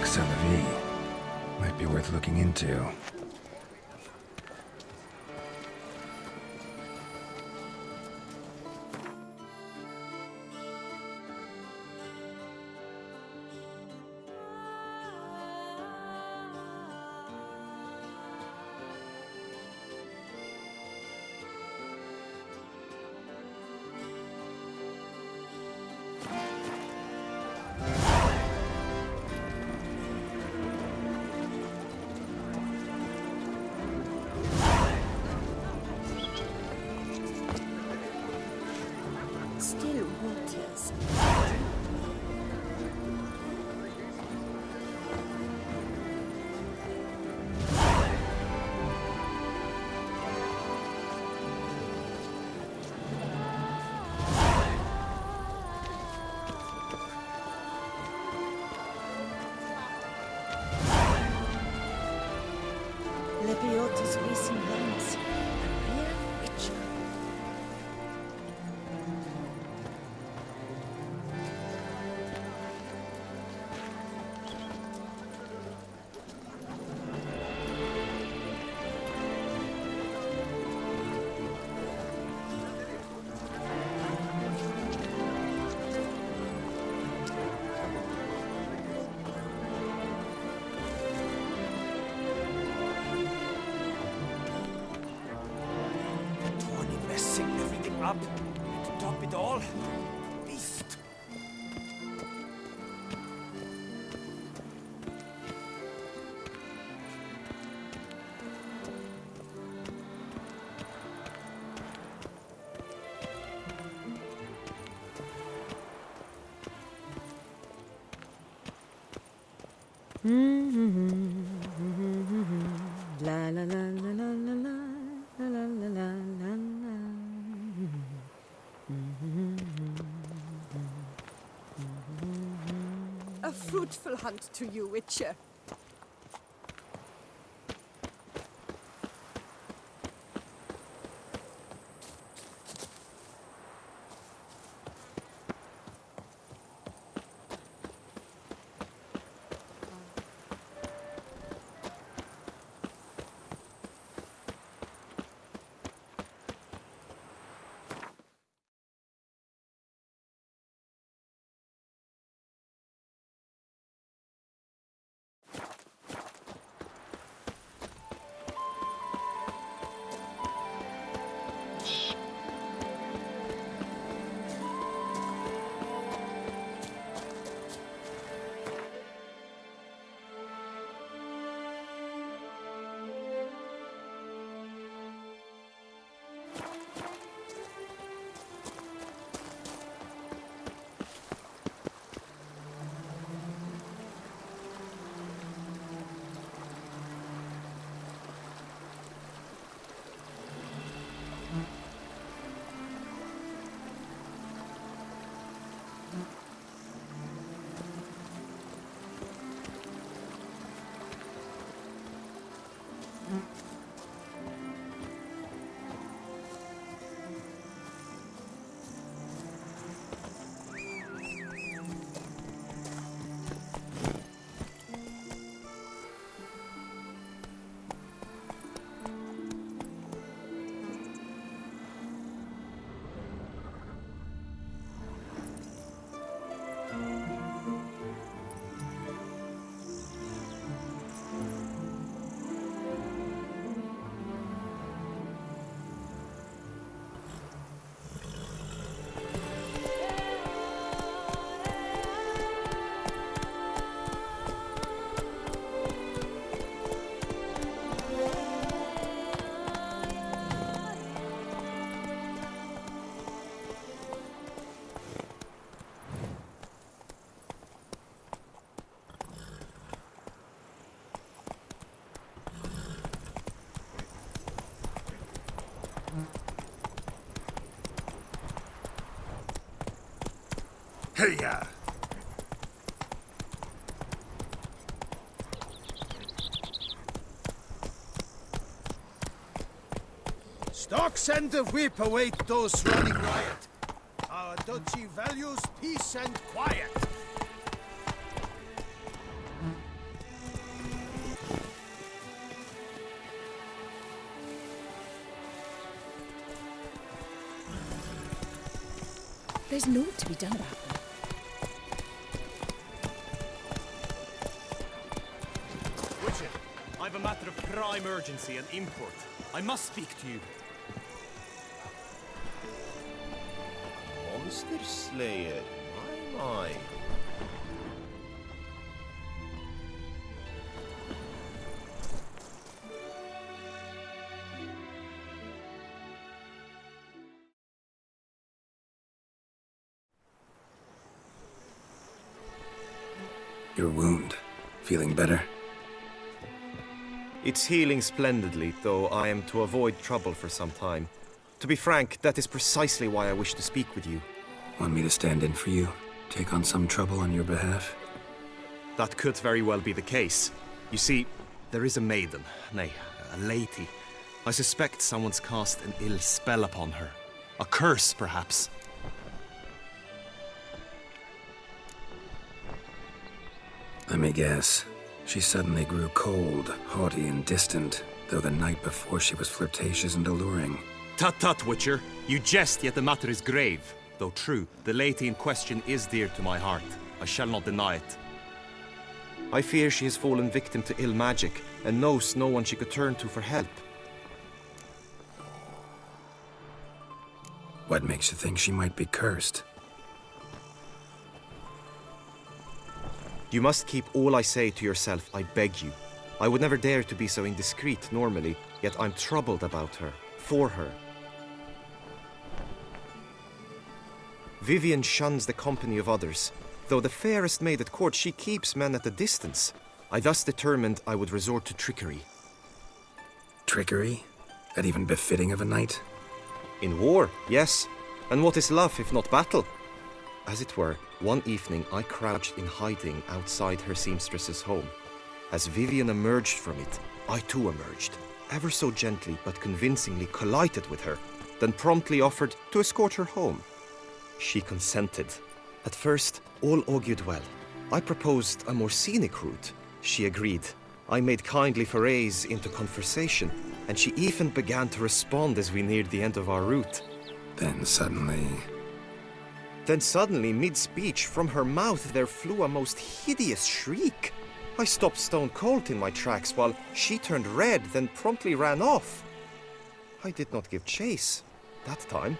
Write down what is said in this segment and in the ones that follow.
Doc Celavi. Might be worth looking into. Still waters. Lepiotus racing runs. Real witcher. Tony messing everything up. To top it all, beast. La la la la la la la la la la la la la. A fruitful hunt to you, Witcher. Hey-ya! Stocks and the whip await those running riot. Our duchy values peace and quiet. is naught to be done about them. Witcher, I've a matter of prime urgency and import. I must speak to you. Monster Slayer. My. Your wound. Feeling better? It's healing splendidly, though I am to avoid trouble for some time. To be frank, that is precisely why I wish to speak with you. Want me to stand in for you? Take on some trouble on your behalf? That could very well be the case. You see, there is a maiden, nay, a lady. I suspect someone's cast an ill spell upon her. A curse, perhaps. Let me guess. She suddenly grew cold, haughty, and distant, though the night before she was flirtatious and alluring. Tut tut, Witcher. You jest, yet the matter is grave. Though true, the lady in question is dear to my heart. I shall not deny it. I fear she has fallen victim to ill magic, and knows no one she could turn to for help. What makes you think she might be cursed? You must keep all I say to yourself, I beg you. I would never dare to be so indiscreet normally, yet I'm troubled about her, for her. Vivienne shuns the company of others. Though the fairest maid at court, she keeps men at a distance. I thus determined I would resort to trickery. Trickery? That even befitting of a knight? In war, yes. And what is love if not battle? As it were, one evening I crouched in hiding outside her seamstress's home. As Vivienne emerged from it, I too emerged, ever so gently but convincingly collided with her, then promptly offered to escort her home. She consented. At first, all augured well. I proposed a more scenic route. She agreed. I made kindly forays into conversation, and she even began to respond as we neared the end of our route. Then suddenly, mid-speech, from her mouth there flew a most hideous shriek. I stopped stone cold in my tracks while she turned red, then promptly ran off. I did not give chase that time.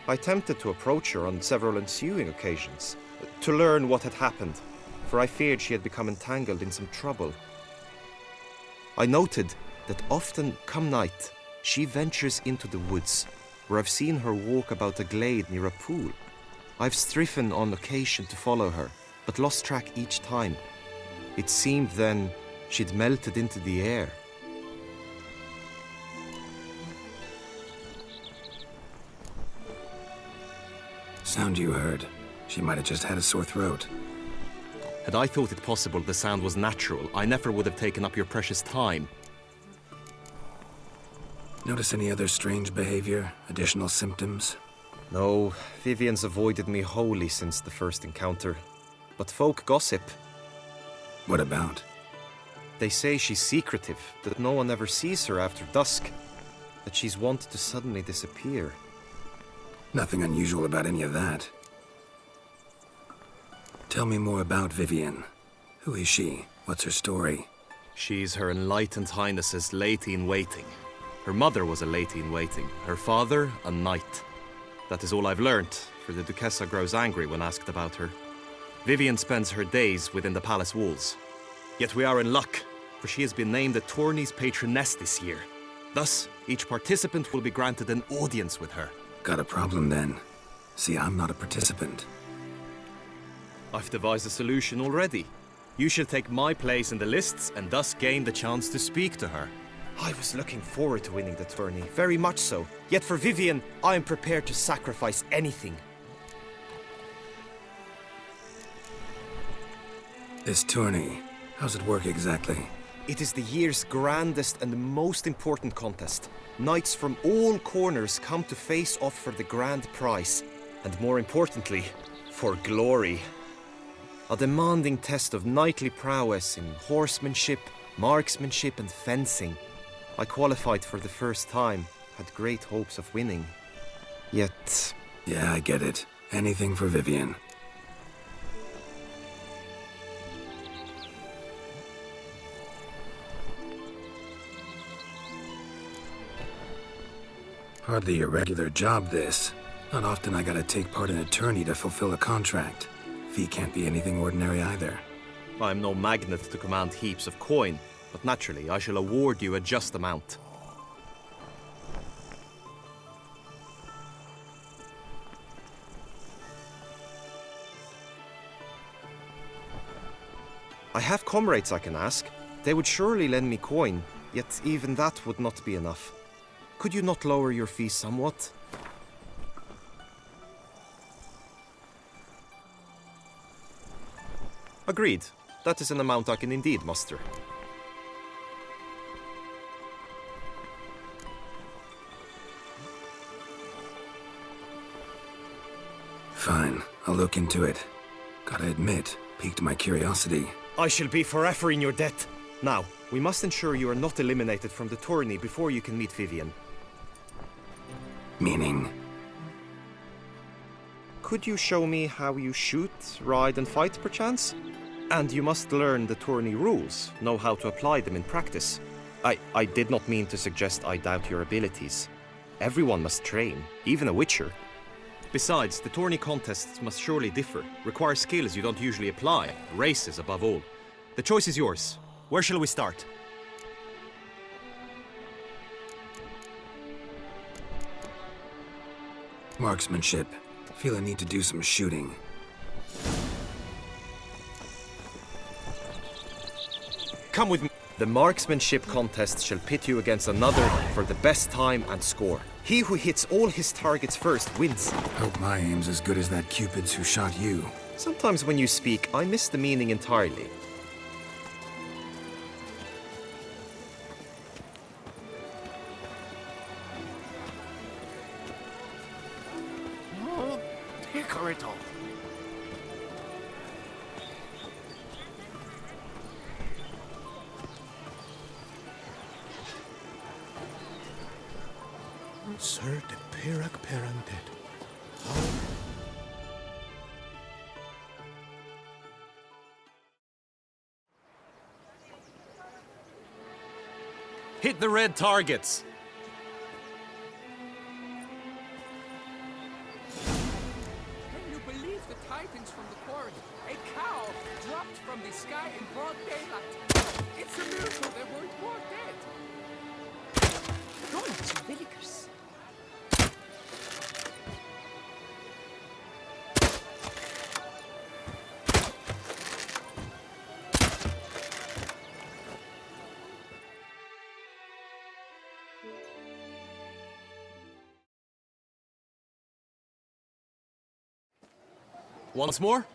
I attempted to approach her on several ensuing occasions, to learn what had happened, for I feared she had become entangled in some trouble. I noted that often, come night, she ventures into the woods, where I've seen her walk about a glade near a pool. I've striven on occasion to follow her, but lost track each time. It seemed then she'd melted into the air. sound you heard. She might have just had a sore throat. Had I thought it possible the sound was natural, I never would have taken up your precious time. Notice any other strange behavior? Additional symptoms? No, Vivienne's avoided me wholly since the first encounter. But folk gossip. What about? They say she's secretive, that no one ever sees her after dusk, that she's wont to suddenly disappear. Nothing unusual about any of that. Tell me more about Vivienne. Who is she? What's her story? She's Her Enlightened Highness's lady-in-waiting. Her mother was a lady-in-waiting, her father a knight. That is all I've learnt, for the Duchessa grows angry when asked about her. Vivienne spends her days within the palace walls. Yet we are in luck, for she has been named the tourney's patroness this year. Thus, each participant will be granted an audience with her. Got a problem then. See, I'm not a participant. I've devised a solution already. You shall take my place in the lists and thus gain the chance to speak to her. I was looking forward to winning the tourney, very much so. Yet for Vivienne, I am prepared to sacrifice anything. This tourney, how's it work exactly? It is the year's grandest and most important contest. Knights from all corners come to face off for the grand prize. And more importantly, for glory. A demanding test of knightly prowess in horsemanship, marksmanship and fencing. I qualified for the first time, had great hopes of winning. Yet, Yeah, I get it. Anything for Vivian. Hardly a regular job, this. Not often I gotta take part in a tourney to fulfill a contract. Fee can't be anything ordinary either. I'm no magnet to command heaps of coin, but naturally I shall award you a just amount. I have comrades I can ask. They would surely lend me coin, yet even that would not be enough. Could you not lower your fees somewhat? Agreed. That is an amount I can indeed muster. Fine, I'll look into it. Gotta admit, piqued my curiosity. I shall be forever in your debt. Now, we must ensure you are not eliminated from the tourney before you can meet Vivian. Meaning? Could you show me how you shoot, ride and fight, perchance? And you must learn the tourney rules, know how to apply them in practice. I did not mean to suggest I doubt your abilities. Everyone must train, even a witcher. Besides, the tourney contests must surely differ, require skills you don't usually apply, races above all. The choice is yours. Where shall we start? Marksmanship. Feel I need to do some shooting. Come with me. The marksmanship contest shall pit you against another for the best time and score. He who hits all his targets first wins. Hope my aim's as good as that Cupid's who shot you. Sometimes when you speak, I miss the meaning entirely. Oh, Picarito. Sir de Pirac Perundet. Hit the red targets. Can you believe the tidings from the quarry? A cow dropped from the sky in broad daylight. It's a miracle there weren't more dead. Going to Villikers. Once more?